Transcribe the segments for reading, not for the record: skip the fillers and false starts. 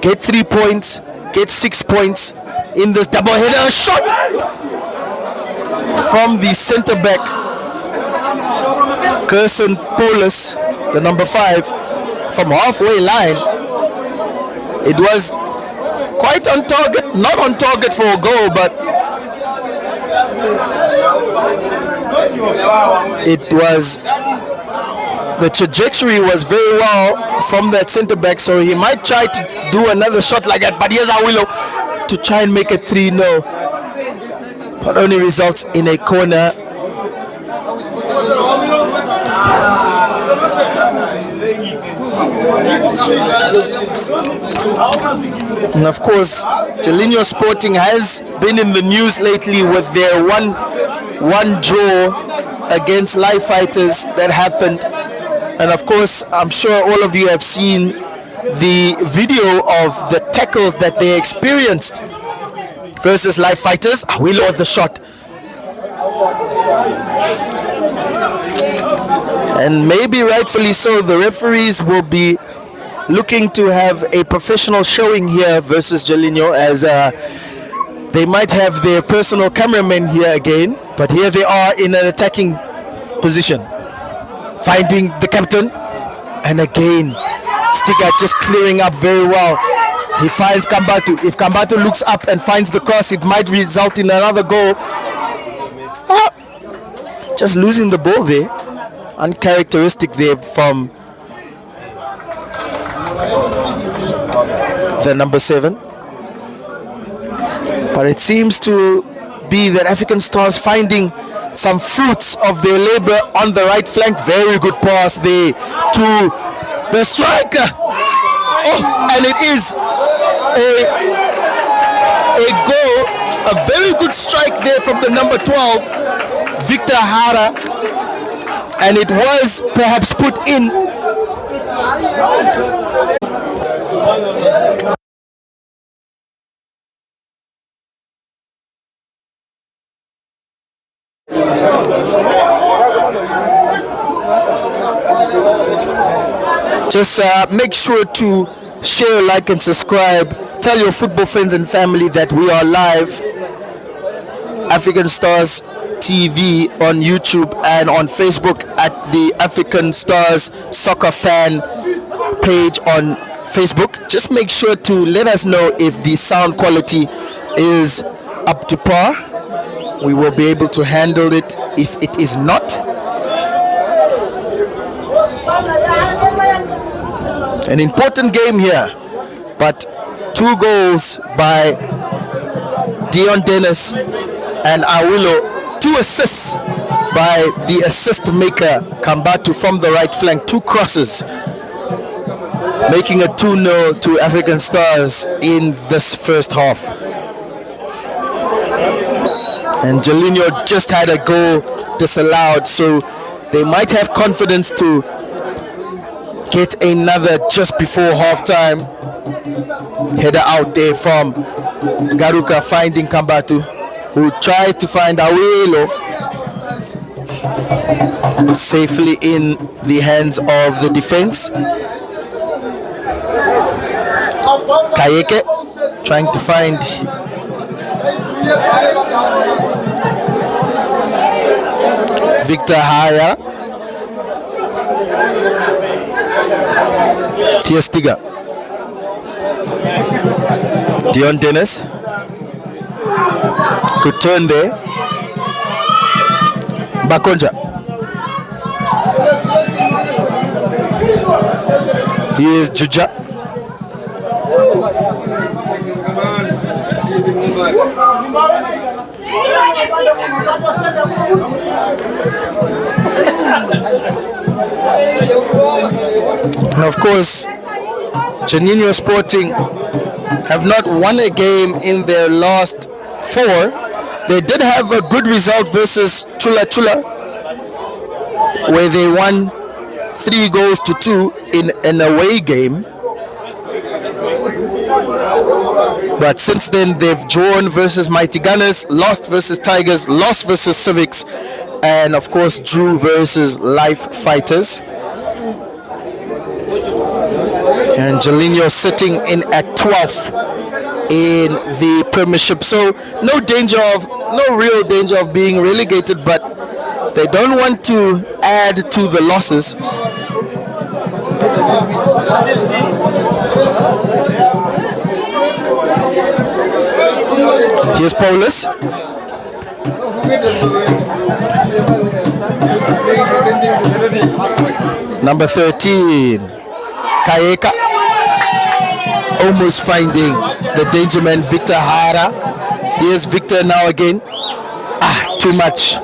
get 3 points, get 6 points in this double header. A shot from the centre back, Gerson Polis, the number 5, from halfway line. It was quite on target, not on target for a goal, but it was, the trajectory was very well from that centre back, so he might try to do another shot like that. But here's Awilo to try and make it 3-0, but only results in a corner. And of course, Julinho Sporting has been in the news lately with their one draw against Live Fighters that happened. And of course, I'm sure all of you have seen the video of the tackles that they experienced versus Live Fighters. We lost the shot. And maybe rightfully so, the referees will be looking to have a professional showing here versus Julinho, as they might have their personal cameraman here again. But here they are in an attacking position, finding the captain, and again Stiga just clearing up very well. He finds Kambatu. If Kambatu looks up and finds the cross, it might result in another goal. Just losing the ball there, uncharacteristic there from the number 7. But it seems to be that African Stars finding some fruits of their labor on the right flank. Very good pass there to the striker. Oh, and it is a goal. A very good strike there from the number 12, Victor Hara. And it was perhaps put in. Just make sure to share, like, and subscribe. Tell your football friends and family that we are live. African Stars TV on YouTube and on Facebook at the African Stars Soccer Fan page on Facebook. Just make sure to let us know if the sound quality is up to par. We will be able to handle it if it is not. An important game here, but 2 goals by Dion Dennis and Awilo, 2 assists by the assist maker Kambatu from the right flank, 2 crosses, making it 2-0 to African Stars in this first half. And Julinho just had a goal disallowed, so they might have confidence to get another just before halftime. Header out there from Garuka, finding Kambatu, who tries to find Awilo, safely in the hands of the defense. Kayeke trying to find Victor Haya. Tiestiga. Dion Dennis. Good turn there. Bakonja. Here's Juja. And of course, Julinho Sporting have not won a game in their last 4. They did have a good result versus Chula Chula, where they won 3-2 in an away game. But since then, they've drawn versus Mighty Gunners, lost versus Tigers, lost versus Civics, and of course drew versus Live Fighters. And Julinho sitting in at 12th in the Premiership. So no real danger of being relegated, but they don't want to add to the losses. Here's Paulus. It's number 13. Kayeka. Almost finding the danger man, Victor Hara. Here's Victor now again. Too much.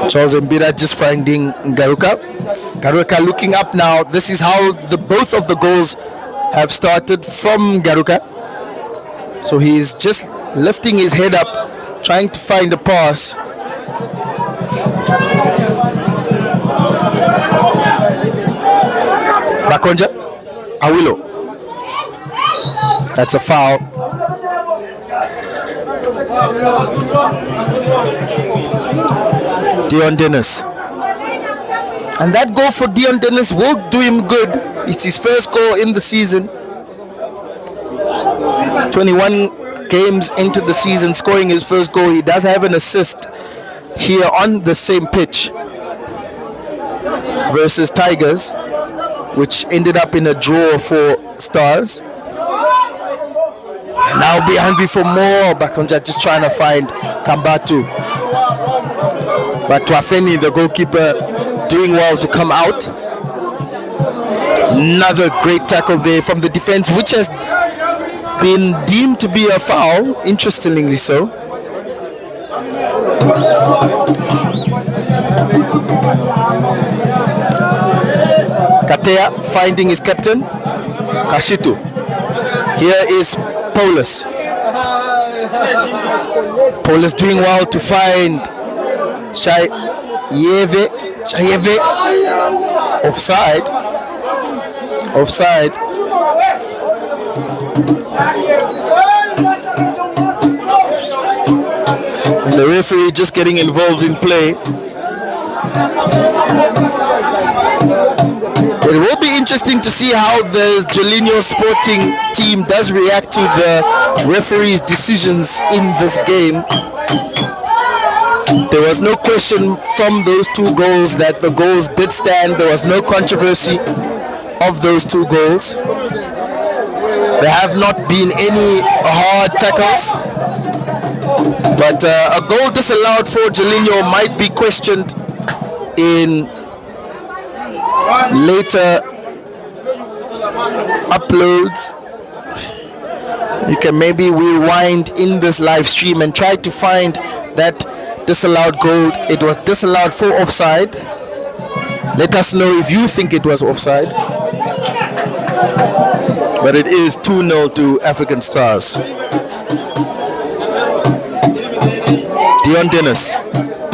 Charles Mbira just finding Garuka. Garuka looking up now. This is how both of the goals have started from Garuka. So he's just lifting his head up, trying to find a pass. Bakonja, Awilo. That's a foul. Dion Dennis. And that goal for Dion Dennis will do him good. It's his first goal in the season. 21 games into the season, scoring his first goal. He does have an assist here on the same pitch versus Tigers, which ended up in a draw for Stars. And now be hungry for more. Bakonja just trying to find Kambatu. But Twafeni, the goalkeeper, doing well to come out. Another great tackle there from the defense, which has been deemed to be a foul, interestingly so. Katea finding his captain, Kashitu. Here is Paulus. Paulus doing well to find Shayeve. Offside. And the referee just getting involved in play. It will be interesting to see how the Julinho Sporting team does react to the referee's decisions in this game. There was no question from those two goals that the goals did stand. There was no controversy of those two goals. There have not been any hard tackles. But a goal disallowed for Julinho might be questioned in later uploads. You can maybe rewind in this live stream and try to find that disallowed goal. It was disallowed for offside. Let us know if you think it was offside. But it is 2-0 to African Stars. Dion Dennis.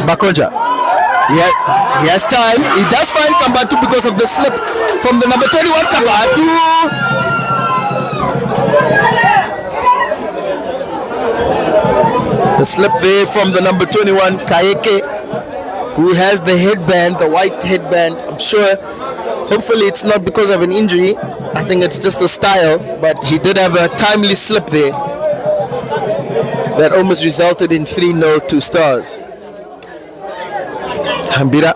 Bakonja. He has time. He does find Kambatu because of the slip from the number 21 Kambatu. The slip there from the number 21 Kayeke, who has the headband, the white headband. I'm sure, hopefully it's not because of an injury. I think it's just a style, but he did have a timely slip there that almost resulted in 3-0 to Stars. Hambira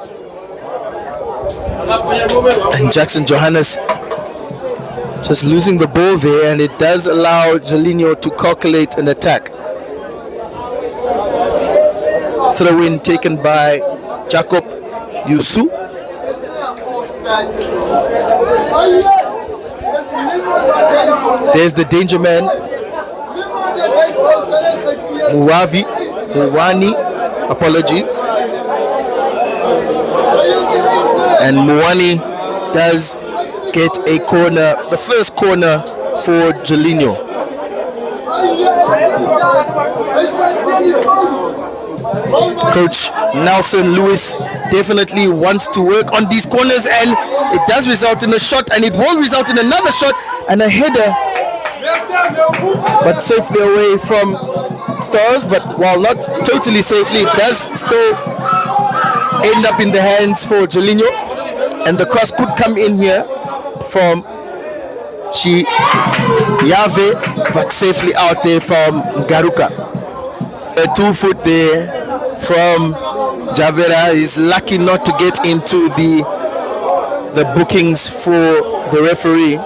and Jackson Johannes just losing the ball there, and it does allow Julinho to calculate an attack. Throw-in taken by Jacob Yusu. There's the danger man, Muwani, apologies. And Muwani does get a corner, the first corner for Julinho. Coach Nelson Lewis definitely wants to work on these corners, and it does result in a shot, and it will result in another shot and a header but safely away from Stars. But while not totally safely, it does still end up in the hands for Julinho, and the cross could come in here from Yave, but safely out there from Garuka. A 2 foot there from Javera is lucky not to get into the bookings for the referee.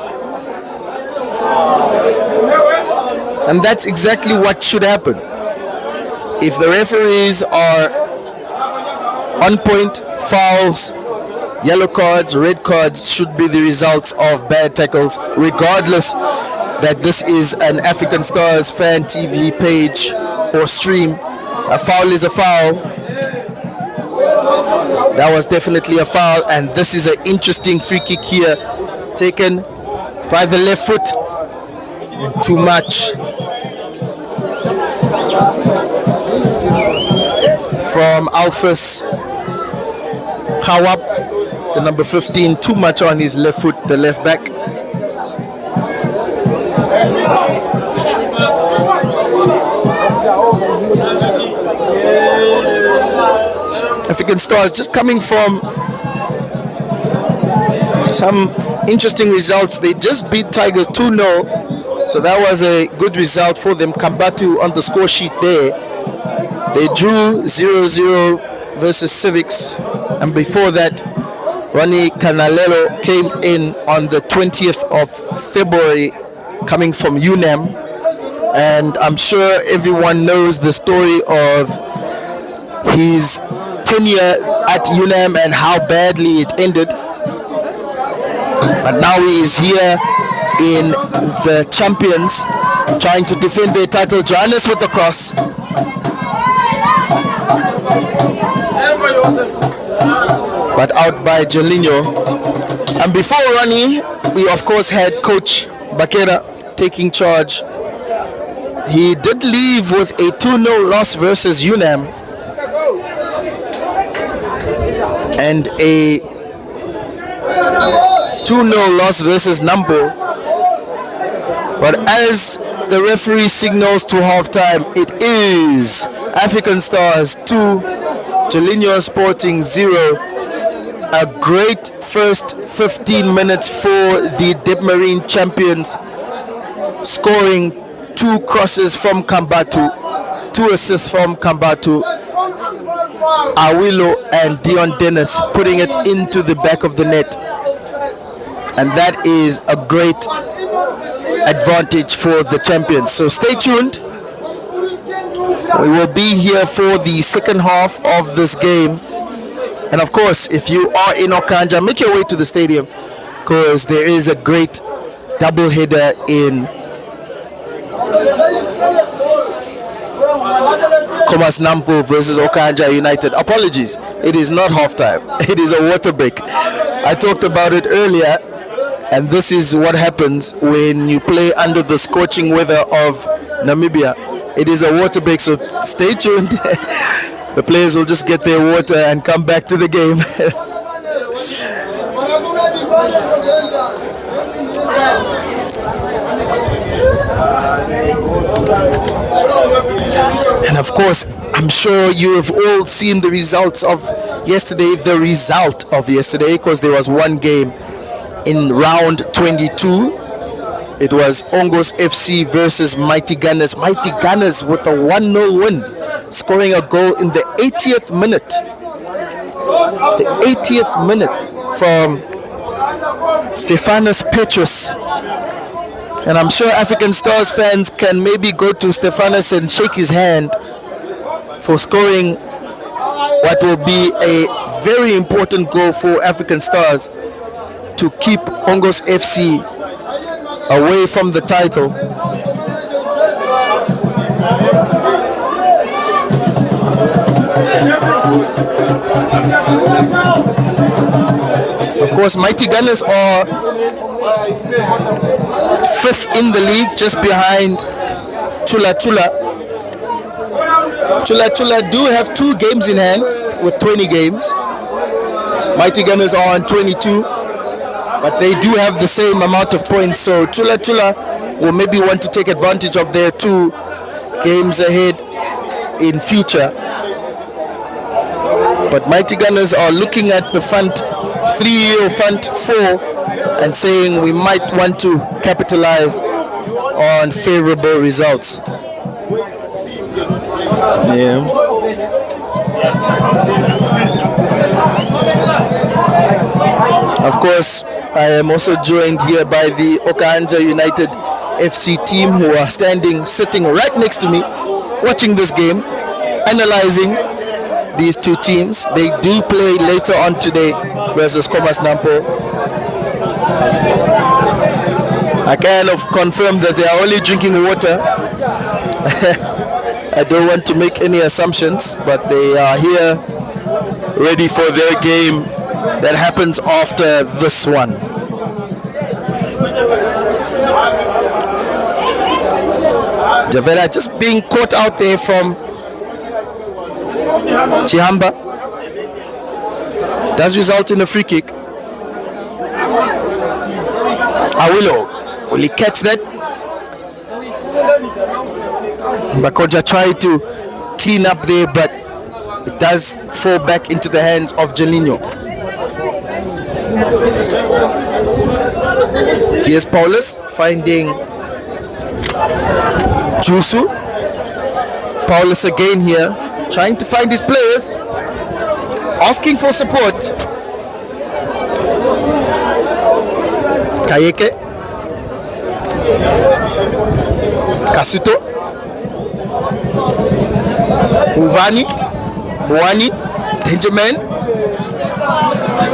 And that's exactly what should happen. If the referees are on point, fouls, yellow cards, red cards should be the results of bad tackles, regardless that this is an African Stars fan TV page or stream. A foul is a foul. That was definitely a foul, and this is an interesting free kick here, taken by the left foot, and too much from Alphas Khawab, the number 15, too much on his left foot, the left back. African Stars just coming from some interesting results. They just beat Tigers 2-0, so that was a good result for them. Kambatu on the score sheet there. They drew 0-0 versus Civics, and before that Ronnie Canalelo came in on the 20th of February coming from UNAM, and I'm sure everyone knows the story of his tenure at UNAM and how badly it ended. But now he is here in the Champions trying to defend their title. Johannes with the cross. But out by Julinho. And before Ronnie, we of course had Coach Bakera taking charge. He did leave with a 2-0 loss versus UNAM and a 2-0 loss versus Nambo. But as the referee signals to halftime, it is African Stars 2, Julinho Sporting 0. A great first 15 minutes for the Debmarine champions, scoring 2 crosses from Kambatu, 2 assists from Kambatu, Awilo and Dion Dennis putting it into the back of the net. And that is a great advantage for the champions. So stay tuned. We will be here for the second half of this game. And of course, if you are in Okanja, make your way to the stadium, because there is a great double header in Komas Nampo versus Okanja United. Apologies, it is not halftime. It is a water break. I talked about it earlier, and this is what happens when you play under the scorching weather of Namibia. It is a water break, so stay tuned. The players will just get their water and come back to the game. And of course, I'm sure you have all seen the results of yesterday. The result of yesterday, because there was one game in round 22. It was Ongos FC versus Mighty Gunners. Mighty Gunners with a 1-0 win, scoring a goal in the 80th minute. The 80th minute from Stefanos Petrus. And I'm sure African Stars fans can maybe go to Stefanos and shake his hand for scoring what will be a very important goal for African Stars to keep Ongos FC away from the title. Of course, Mighty Gunners are 5th in the league, just behind Chula Chula. Chula Chula do have 2 games in hand with 20 games. Mighty Gunners are on 22, but they do have the same amount of points. So Chula Chula will maybe want to take advantage of their 2 games ahead in future. But Mighty Gunners are looking at the front 3 or front 4 and saying we might want to capitalize on favorable results. Yeah. Of course, I am also joined here by the Okahanja United FC team, who are sitting right next to me, watching this game, analyzing these 2 teams. They do play later on today versus Komas Nampo. I kind of confirm that they are only drinking water. I don't want to make any assumptions, but they are here ready for their game that happens after this one. Javera just being caught out there from Chihamba. Does result in a free kick. Awilo, will he catch that? Bakoja tried to clean up there, but it does fall back into the hands of Julinho. Here's Paulus finding Jusu. Paulus again here, trying to find his players, asking for support. Kayeke, Kasuto, Uvani, Mwani, Benjamin.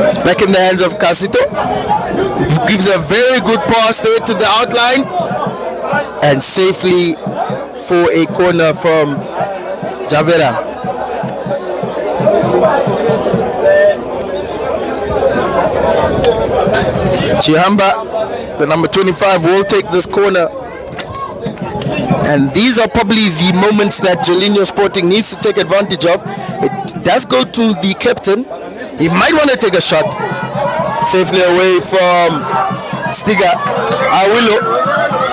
It's back in the hands of Kasuto, who gives a very good pass there to the outline, and safely for a corner from Javera. Chihamba, the number 25, will take this corner. And these are probably the moments that Julinho Sporting needs to take advantage of. It does go to the captain. He might want to take a shot. Safely away from Stiga.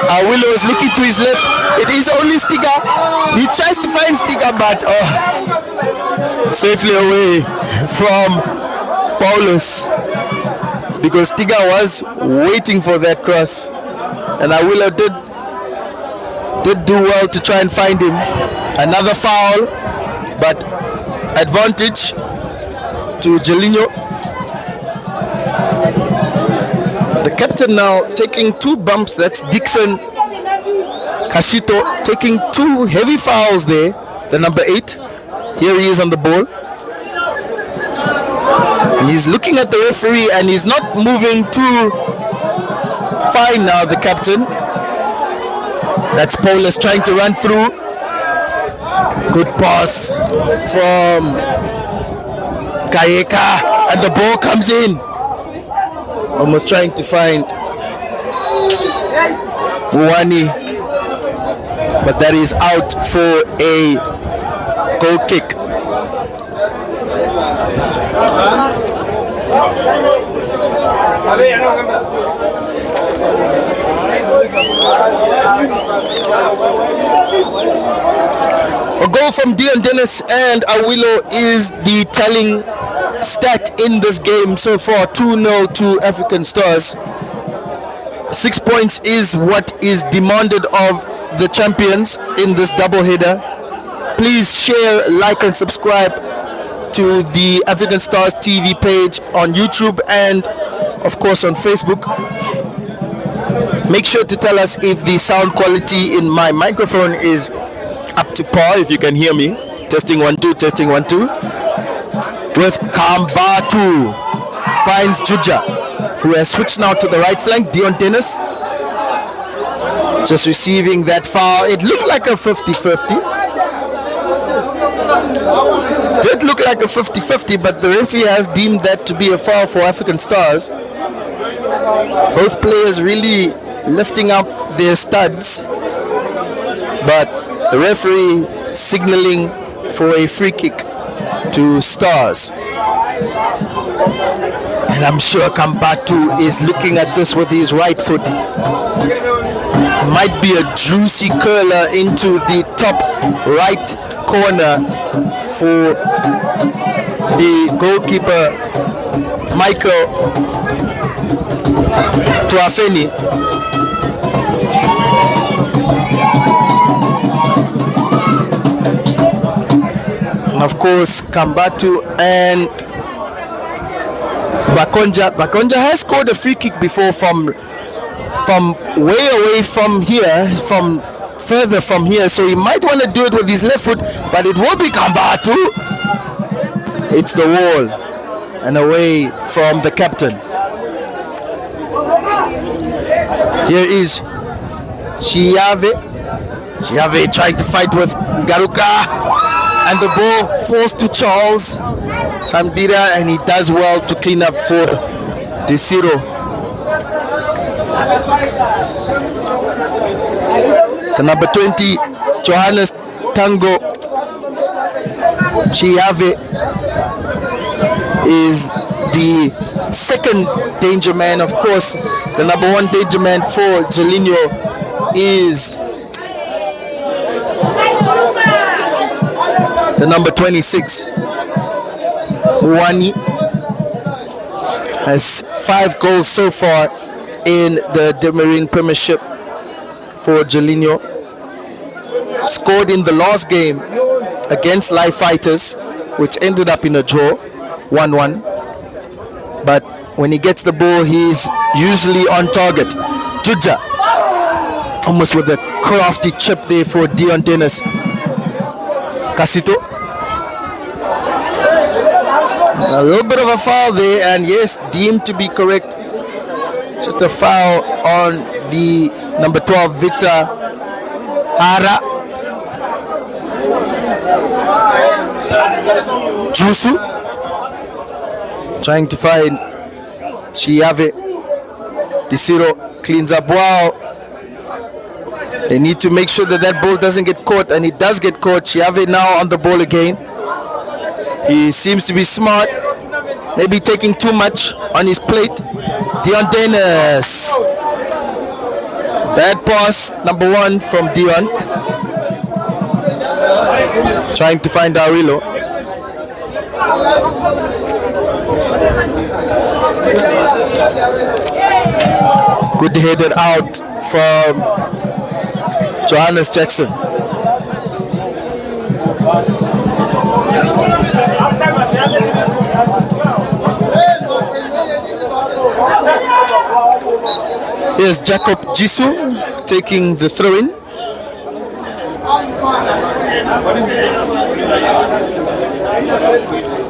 Awilo is looking to his left. It is only Stiga. He tries to find Stiga, but safely away from Paulus, because Stiga was waiting for that cross, and Awilo did do well to try and find him. Another foul, but advantage to Julinho. The captain now taking 2 bumps. That's Dixon Kashito taking 2 heavy fouls there. The number 8. Here he is on the ball. He's looking at the referee and he's not moving too fine now, the captain. That's Paulus trying to run through. Good pass from Kayeka, and the ball comes in. Almost trying to find Muwani, but that is out for a goal kick. A goal from Dion Dennis and Awilo is the telling stat in this game so far. 2-0 to African Stars. 6 points is what is demanded of the champions in this doubleheader. Please share, like and subscribe to the African Stars TV page on YouTube and of course on Facebook. Make sure to tell us if the sound quality in my microphone is up to par, if you can hear me. Testing 1 2, testing 1 2. With Kambatu finds Juja, who has switched now to the right flank. Dion Dennis just receiving that foul. It looked like a 50-50. Did look like a 50-50, but the referee has deemed that to be a foul for African Stars. Both players really lifting up their studs, but the referee signaling for a free kick to Stars. And I'm sure Kambatu is looking at this with his right foot. Might be a juicy curler into the top right corner for the goalkeeper Michael Tuafeni. And of course Kambatu and Bakonja. Bakonja has scored a free kick before from way away from here, from further from here, so he might want to do it with his left foot, but it will be Kambatu. It's the wall and away from the captain. Here is Chiave trying to fight with Garuka, and the ball falls to Charles Hambira, and he does well to clean up for Desiro. The number 20, Johannes Tango Chiave, is the second danger man. Of course, the number 1 danger man for Julinho is the number 26, Muwani. Has 5 goals so far in the Debmarine Premiership for Julinho. Scored in the last game against Live Fighters, which ended up in a draw, 1-1. But when he gets the ball, he's usually on target. Juja, almost with a crafty chip there for Dion Dennis. Casito. A little bit of a foul there, and yes, deemed to be correct. Just a foul on the number 12, Victor Hara. Jusu trying to find Chiave. Desiro cleans up well. They need to make sure that that ball doesn't get caught, and it does get caught. Chiave now on the ball again. He seems to be smart, maybe taking too much on his plate. Dion Dennis. Bad pass, number 1 from Dion. Trying to find Arilo. Good headed out from Johannes Jackson. Here's Jacob Jisu taking the throw in.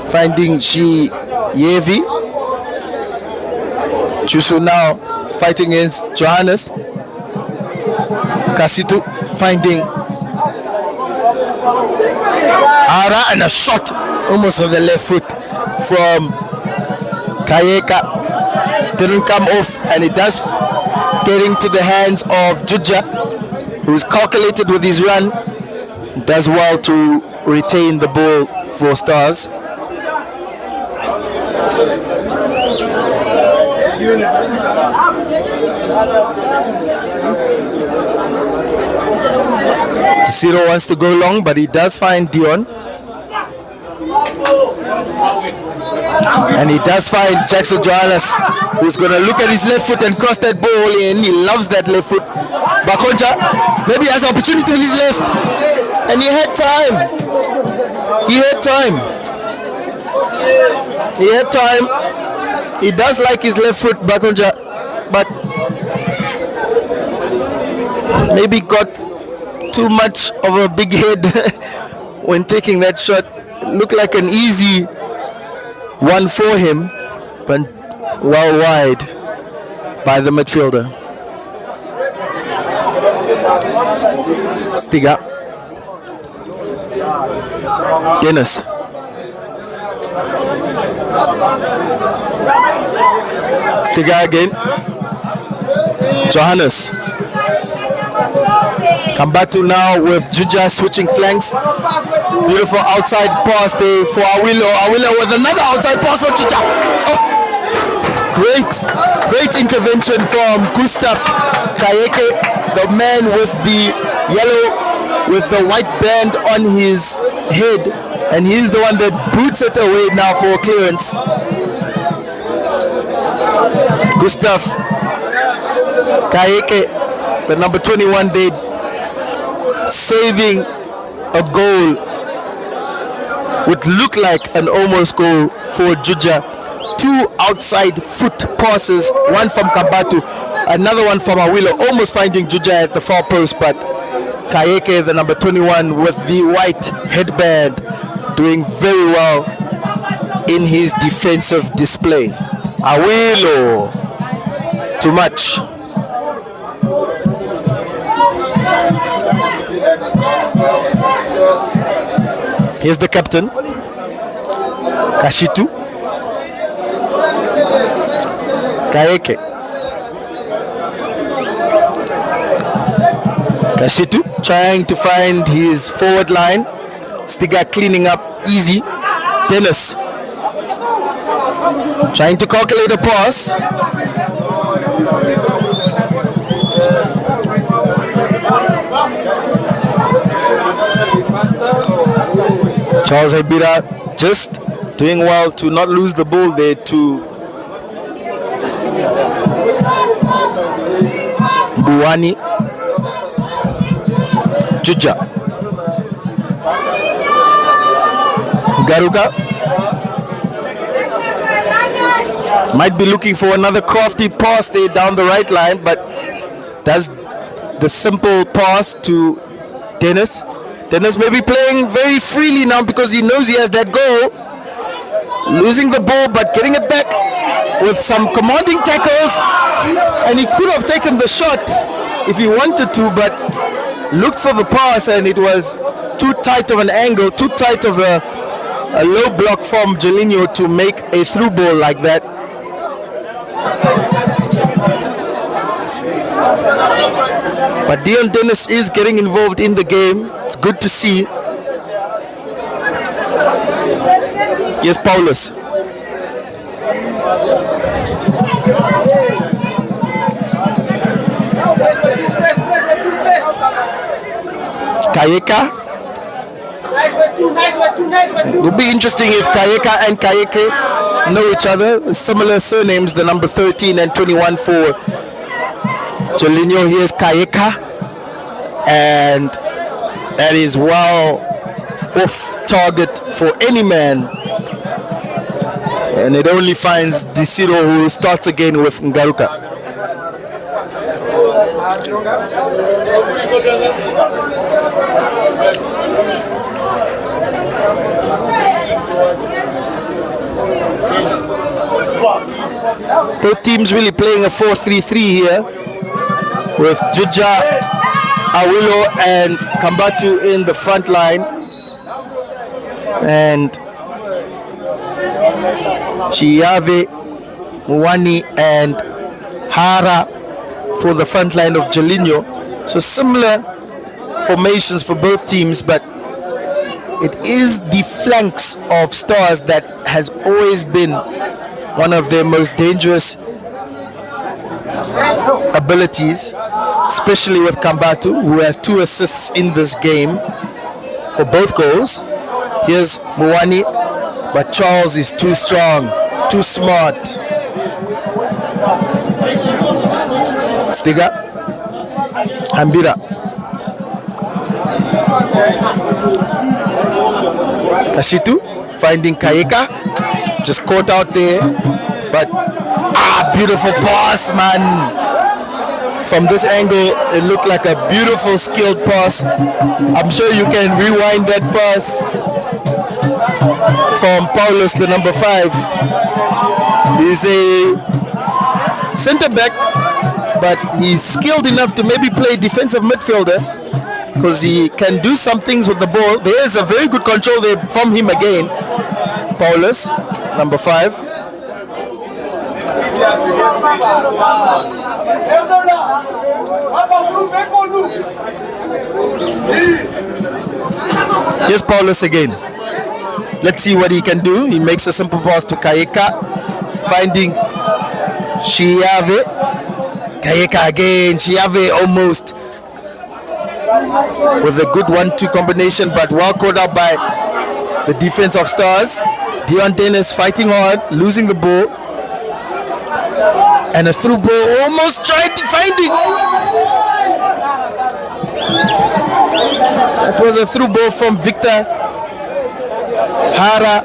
Finding Yevi. Jisu now fighting against Johannes. Kasitu finding Ara, and a shot almost on the left foot from Kayeka. Didn't come off, and it does get into the hands of Juja, who's calculated with his run. Does well to retain the ball for Stars. Zero wants to go long, but he does find Dion. And he does find Jackson Johannes, who's going to look at his left foot and cross that ball in. He loves that left foot. Bakonja maybe has an opportunity with his left. And he had time. He does like his left foot, Bakonja, but maybe got too much of a big head when taking that shot. It looked like an easy one for him, but well wide by the midfielder. Stiga. Dennis. Stiga again. Johannes. Kambatu now with Juja switching flanks. Beautiful outside pass there for Awilo. Awilo with another outside pass for Juja. Oh. Great intervention from Gustav Kayeke. the man with the yellow, with the white band on his head, and he's the one that boots it away now for clearance. Gustav Kayeke, the number 21 there, saving a goal would look like an almost goal for Juja. 2 outside foot passes, one from Kambatu, another one from Awilo, almost finding Juja at the far post, but Kayeke, the number 21 with the white headband, doing very well in his defensive display. Awilo, too much. Here's the captain, Kashitu. Kayeke. Kashitu trying to find his forward line. Stiga cleaning up easy. Dennis trying to calculate a pass. Charles Hebira just doing well to not lose the ball there to Buwani. Juja. Garuka might be looking for another crafty pass there down the right line, but does the simple pass to Dennis. Dennis may be playing very freely now because he knows he has that goal. Losing the ball but getting it back with some commanding tackles, and he could have taken the shot if he wanted to, but looked for the pass and it was too tight of an angle, too tight of a low block from Julinho to make a through ball like that. But Dion Dennis is getting involved in the game. It's good to see. Yes, Paulus. Kayeka. It would be interesting if Kayeka and Kayeke know each other. Similar surnames, the number 13 and 21 for Julinho. Here's Kayeka, and that is well off target for any man. And it only finds Disiro, who starts again with Ngaruka. Both teams really playing a 4-3-3 here, with Juja, Awilo and Kambatu in the front line, and Chiave, Muwani and Hara for the front line of Julinho. So similar formations for both teams, but it is the flanks of Stars that has always been one of their most dangerous abilities, especially with Kambatu, who has 2 assists in this game for both goals. Here's Muwani, but Charles is too strong, too smart. Stiga, Hambira. Kashitu finding Kayeka, just caught out there, but beautiful pass, man. From this angle, it looked like a beautiful skilled pass. I'm sure you can rewind that pass from Paulus, the number 5. He's a center back, but he's skilled enough to maybe play defensive midfielder, because he can do some things with the ball. There is a very good control there from him again. Paulus, number 5. Here's Paulus again. Let's see what he can do. He makes a simple pass to Kayeka, finding Chiave. Kayeka again. Chiave almost with a good 1-2 combination, but well caught up by the defense of Stars. Dion Dennis fighting hard, losing the ball. And a through ball, almost tried to find it. That was a through ball from Victor Hara.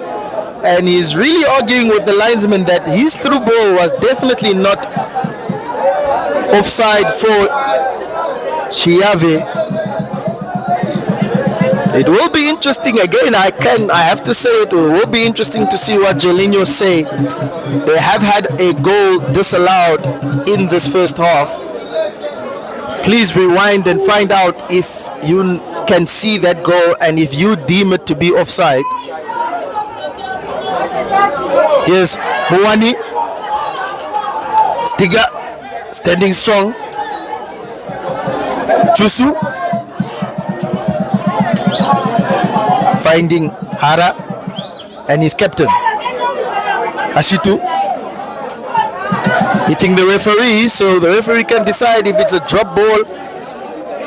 And he's really arguing with the linesman that his through ball was definitely not offside for Chiave. It will be interesting again. I have to say it will be interesting to see what Julinho say. They have had a goal disallowed in this first half. Please rewind and find out if you can see that goal and if you deem it to be offside. Here's Muwani. Stiga standing strong. Chusu finding Hara and his captain Ashitu hitting the referee, so the referee can decide if it's a drop ball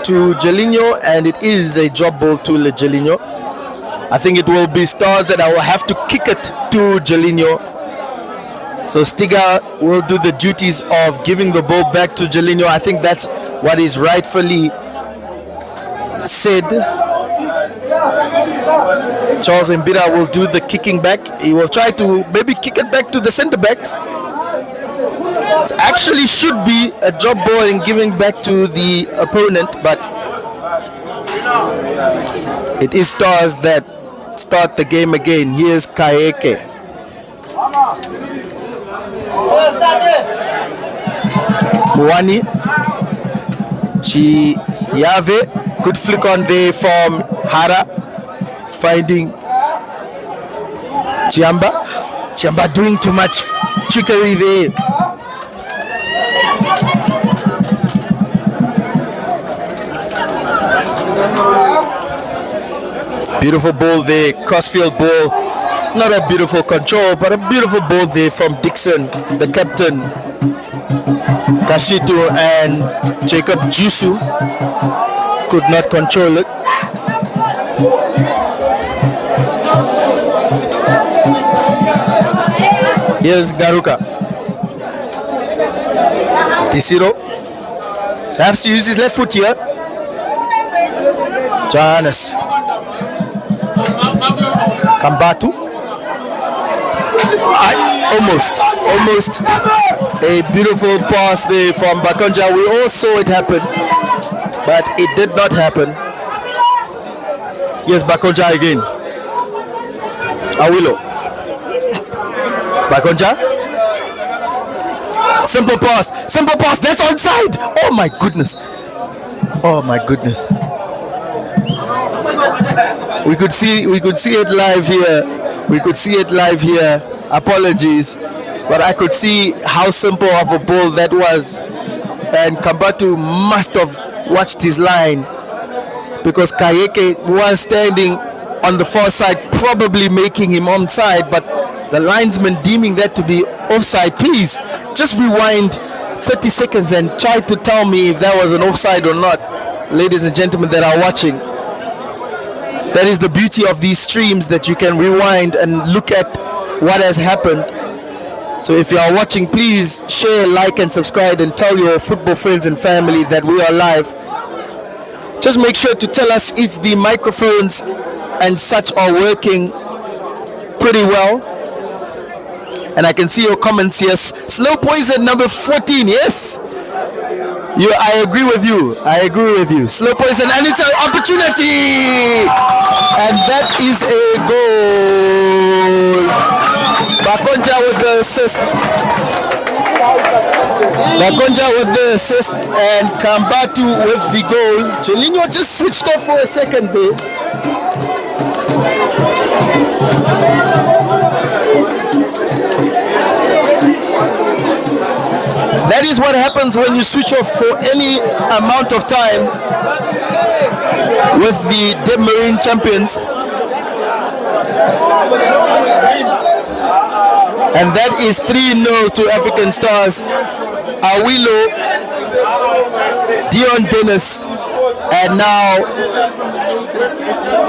to Julinho, and it is a drop ball to Julinho. I think it will be Stars that I will have to kick it to Julinho. So Stiga will do the duties of giving the ball back to Julinho. I think that's what is rightfully said. Charles Mbira will do the kicking back. He will try to maybe kick it back to the center backs. It actually should be a drop ball and giving back to the opponent, but it is Stars that start the game again. Here's Kayeke. Muwani. Chiave. Good flick on there from Hara. Finding Chiamba. Chiamba doing too much trickery there. Beautiful ball there, crossfield ball. Not a beautiful control, but a beautiful ball there from Dixon, the captain. Kashitu and Jacob Jusu could not control it. Here's Garuka. Tisiro has to use his left foot here. Johannes. Kambatu. Almost a beautiful pass there from Bakonja. We all saw it happen, but it did not happen. Yes, Bakonja again. Awilo. Bakonja. Simple pass, that's onside. Oh my goodness. We could see it live here. Apologies, but I could see how simple of a ball that was, and Kambatu must have watched his line, because Kayeke was standing on the far side, probably making him onside, but the linesman deeming that to be offside. Please just rewind 30 seconds and try to tell me if that was an offside or not, ladies and gentlemen that are watching. That is the beauty of these streams, that you can rewind and look at what has happened. So if you are watching, please share, like and subscribe, and tell your football friends and family that we are live. Just make sure to tell us if the microphones and such are working pretty well. And I can see your comments. Yes, Slow Poison number 14. Yes, I agree with you. Slow Poison, and it's an opportunity, and that is a goal. Bakonja with the assist. And Kambatu with the goal. Julinho just switched off for a second there. That is what happens when you switch off for any amount of time with the Debmarine champions. And that is 3-0 to African Stars. Awilo, Dion Dennis, And now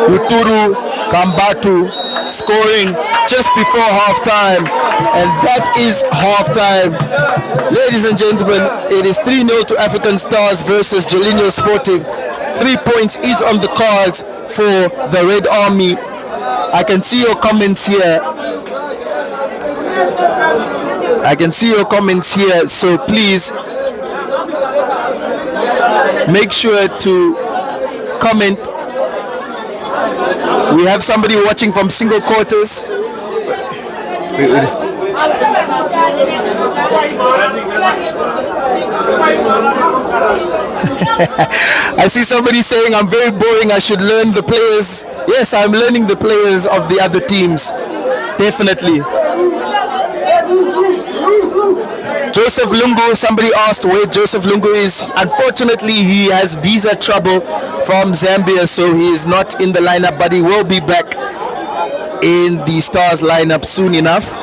Uturu Kambatu scoring just before halftime, and that is halftime. Ladies and gentlemen, it is 3-0 to African Stars versus Julinho Sporting. 3 points is on the cards for the Red Army. I can see your comments here. So please make sure to comment. We have somebody watching from single quarters. I see somebody saying I'm very boring, I should learn the players. Yes, I'm learning the players of the other teams. Definitely. Joseph Lungu, somebody asked where Joseph Lungu is. Unfortunately, he has visa trouble from Zambia, so he is not in the lineup, but he will be back in the Stars lineup soon enough.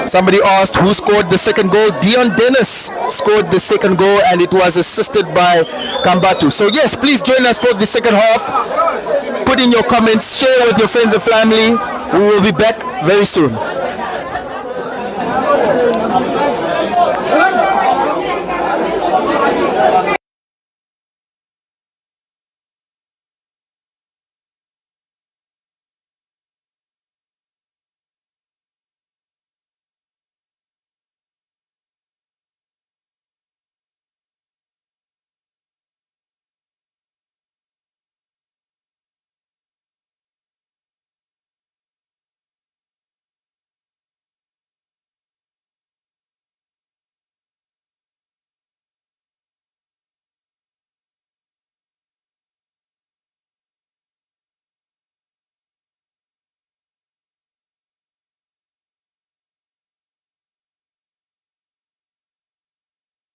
Somebody asked who scored the second goal. Dion Dennis scored the second goal, and it was assisted by Kambatu. So yes, please join us for the second half. Put in your comments, share with your friends and family. We will be back very soon.